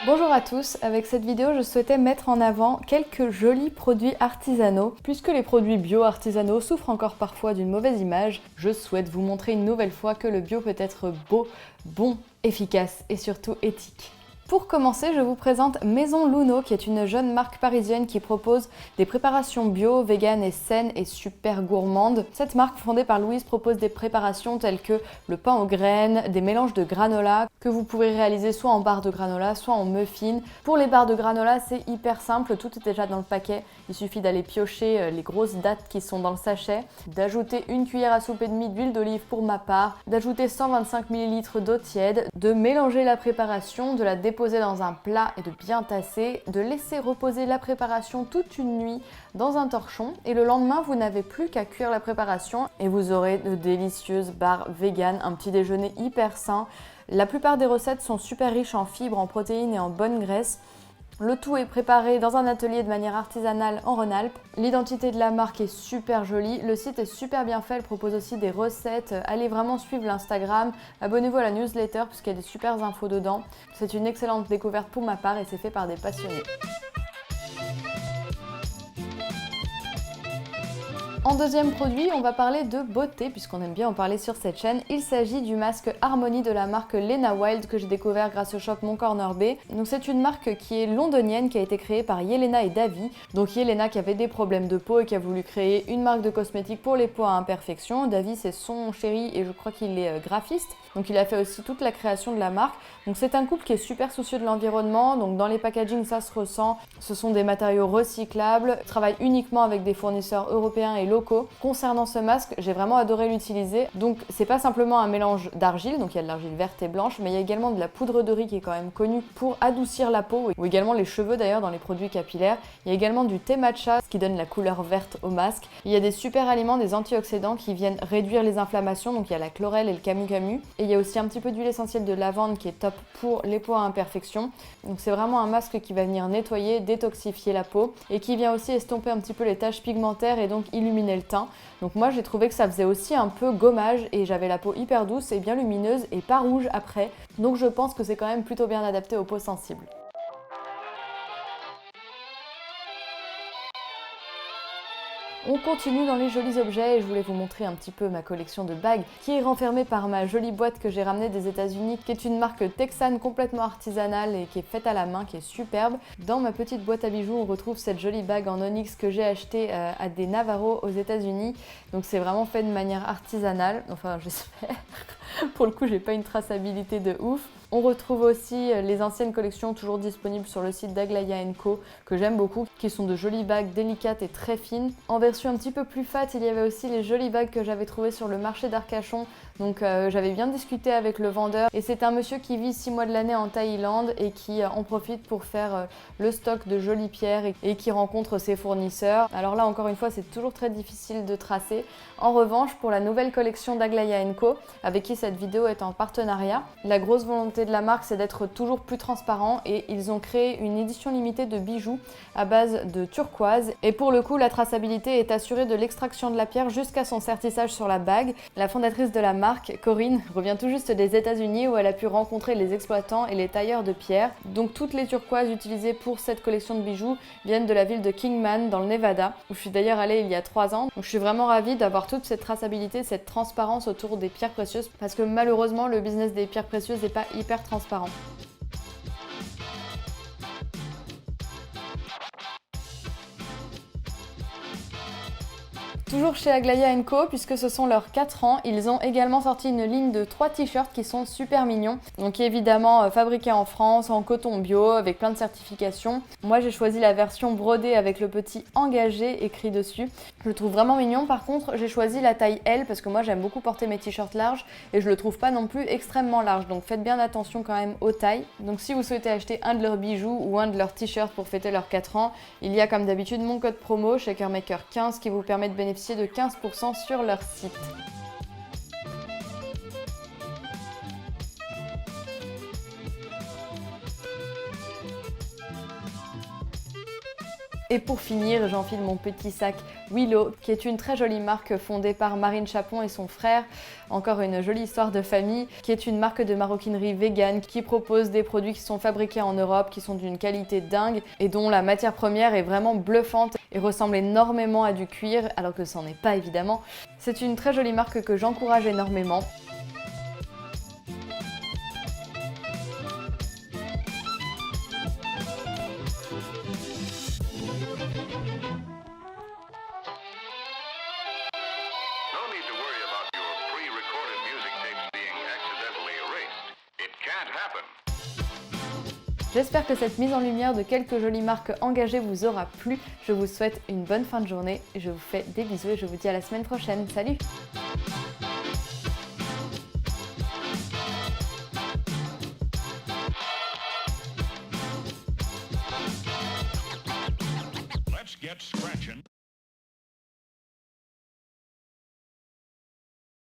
Bonjour à tous, avec cette vidéo je souhaitais mettre en avant quelques jolis produits artisanaux. Puisque les produits bio artisanaux souffrent encore parfois d'une mauvaise image, je souhaite vous montrer une nouvelle fois que le bio peut être beau, bon, efficace et surtout éthique. Pour commencer, je vous présente Maison Luno, qui est une jeune marque parisienne qui propose des préparations bio, véganes et saines et super gourmandes. Cette marque fondée par Louise propose des préparations telles que le pain aux graines, des mélanges de granola que vous pouvez réaliser soit en barre de granola, soit en muffins. Pour les barres de granola, c'est hyper simple, tout est déjà dans le paquet. Il suffit d'aller piocher les grosses dattes qui sont dans le sachet, d'ajouter une cuillère à soupe et demie d'huile d'olive pour ma part, d'ajouter 125 ml d'eau tiède, de mélanger la préparation, de la déposer dans un plat et de bien tasser, de laisser reposer la préparation toute une nuit dans un torchon et le lendemain vous n'avez plus qu'à cuire la préparation et vous aurez de délicieuses barres véganes, un petit déjeuner hyper sain. La plupart des recettes sont super riches en fibres, en protéines et en bonne graisse. Le tout est préparé dans un atelier de manière artisanale en Rhône-Alpes. L'identité de la marque est super jolie, le site est super bien fait, elle propose aussi des recettes. Allez vraiment suivre l'Instagram, abonnez-vous à la newsletter puisqu'il y a des super infos dedans. C'est une excellente découverte pour ma part et c'est fait par des passionnés. En deuxième produit, on va parler de beauté, puisqu'on aime bien en parler sur cette chaîne. Il s'agit du masque Harmony de la marque Lena Wild que j'ai découvert grâce au shop Mon Corner B. Donc c'est une marque qui est londonienne, qui a été créée par Yelena et Davy. Donc Yelena qui avait des problèmes de peau et qui a voulu créer une marque de cosmétiques pour les peaux à imperfection. Davy c'est son chéri et je crois qu'il est graphiste. Donc il a fait aussi toute la création de la marque. Donc c'est un couple qui est super soucieux de l'environnement. Donc dans les packagings ça se ressent. Ce sont des matériaux recyclables. Ils travaillent uniquement avec des fournisseurs européens et locaux. Concernant ce masque, j'ai vraiment adoré l'utiliser. Donc c'est pas simplement un mélange d'argile, donc il y a de l'argile verte et blanche, mais il y a également de la poudre de riz qui est quand même connue pour adoucir la peau, ou également les cheveux d'ailleurs dans les produits capillaires. Il y a également du thé matcha, ce qui donne la couleur verte au masque. Il y a des super aliments, des antioxydants qui viennent réduire les inflammations, donc il y a la chlorelle et le camu-camu. Et il y a aussi un petit peu d'huile essentielle de lavande qui est top pour les peaux à imperfection. Donc c'est vraiment un masque qui va venir nettoyer, détoxifier la peau et qui vient aussi estomper un petit peu les taches pigmentaires et donc illuminer le teint. Donc moi j'ai trouvé que ça faisait aussi un peu gommage et j'avais la peau hyper douce et bien lumineuse et pas rouge après. Donc je pense que c'est quand même plutôt bien adapté aux peaux sensibles. On continue dans les jolis objets et je voulais vous montrer un petit peu ma collection de bagues qui est renfermée par ma jolie boîte que j'ai ramenée des États-Unis, qui est une marque texane complètement artisanale et qui est faite à la main, qui est superbe. Dans ma petite boîte à bijoux, on retrouve cette jolie bague en onyx que j'ai achetée à des Navarro aux États-Unis. Donc c'est vraiment fait de manière artisanale, enfin j'espère. Pour le coup, j'ai pas une traçabilité de ouf. On retrouve aussi les anciennes collections toujours disponibles sur le site d'Aglaïa & Co que j'aime beaucoup, qui sont de jolies bagues délicates et très fines. En version un petit peu plus fat, il y avait aussi les jolies bagues que j'avais trouvées sur le marché d'Arcachon. Donc j'avais bien discuté avec le vendeur et c'est un monsieur qui vit 6 mois de l'année en Thaïlande et qui en profite pour faire le stock de jolies pierres et qui rencontre ses fournisseurs. Alors là encore une fois c'est toujours très difficile de tracer. En revanche pour la nouvelle collection d'Aglaïa & Co avec qui cette vidéo est en partenariat, la grosse volonté de la marque c'est d'être toujours plus transparent et ils ont créé une édition limitée de bijoux à base de turquoise et pour le coup la traçabilité est assurée de l'extraction de la pierre jusqu'à son sertissage sur la bague. La fondatrice de la marque, Corinne, revient tout juste des États-Unis où elle a pu rencontrer les exploitants et les tailleurs de pierre. Donc toutes les turquoises utilisées pour cette collection de bijoux viennent de la ville de Kingman dans le Nevada, où je suis d'ailleurs allée il y a 3 ans. Donc je suis vraiment ravie d'avoir toute cette traçabilité, cette transparence autour des pierres précieuses parce que malheureusement le business des pierres précieuses n'est pas hyper transparent. Toujours chez Aglaïa & Co, puisque ce sont leurs 4 ans, ils ont également sorti une ligne de 3 t-shirts qui sont super mignons. Donc évidemment fabriqués en France, en coton bio, avec plein de certifications. Moi j'ai choisi la version brodée avec le petit engagé écrit dessus. Je le trouve vraiment mignon. Par contre j'ai choisi la taille L parce que moi j'aime beaucoup porter mes t-shirts larges et je le trouve pas non plus extrêmement large. Donc faites bien attention quand même aux tailles. Donc si vous souhaitez acheter un de leurs bijoux ou un de leurs t-shirts pour fêter leurs 4 ans, il y a comme d'habitude mon code promo ShakerMaker15 qui vous permet de bénéficier de 15% sur leur site. Et pour finir, j'enfile mon petit sac Willow, qui est une très jolie marque fondée par Marine Chapon et son frère. Encore une jolie histoire de famille, qui est une marque de maroquinerie vegan qui propose des produits qui sont fabriqués en Europe, qui sont d'une qualité dingue et dont la matière première est vraiment bluffante et ressemble énormément à du cuir, alors que ça n'en est pas évidemment. C'est une très jolie marque que j'encourage énormément. No need to worry about your pre-recorded music tapes being accidentally erased. It can't happen. J'espère que cette mise en lumière de quelques jolies marques engagées vous aura plu. Je vous souhaite une bonne fin de journée, je vous fais des bisous et je vous dis à la semaine prochaine. Salut! Let's get scratched.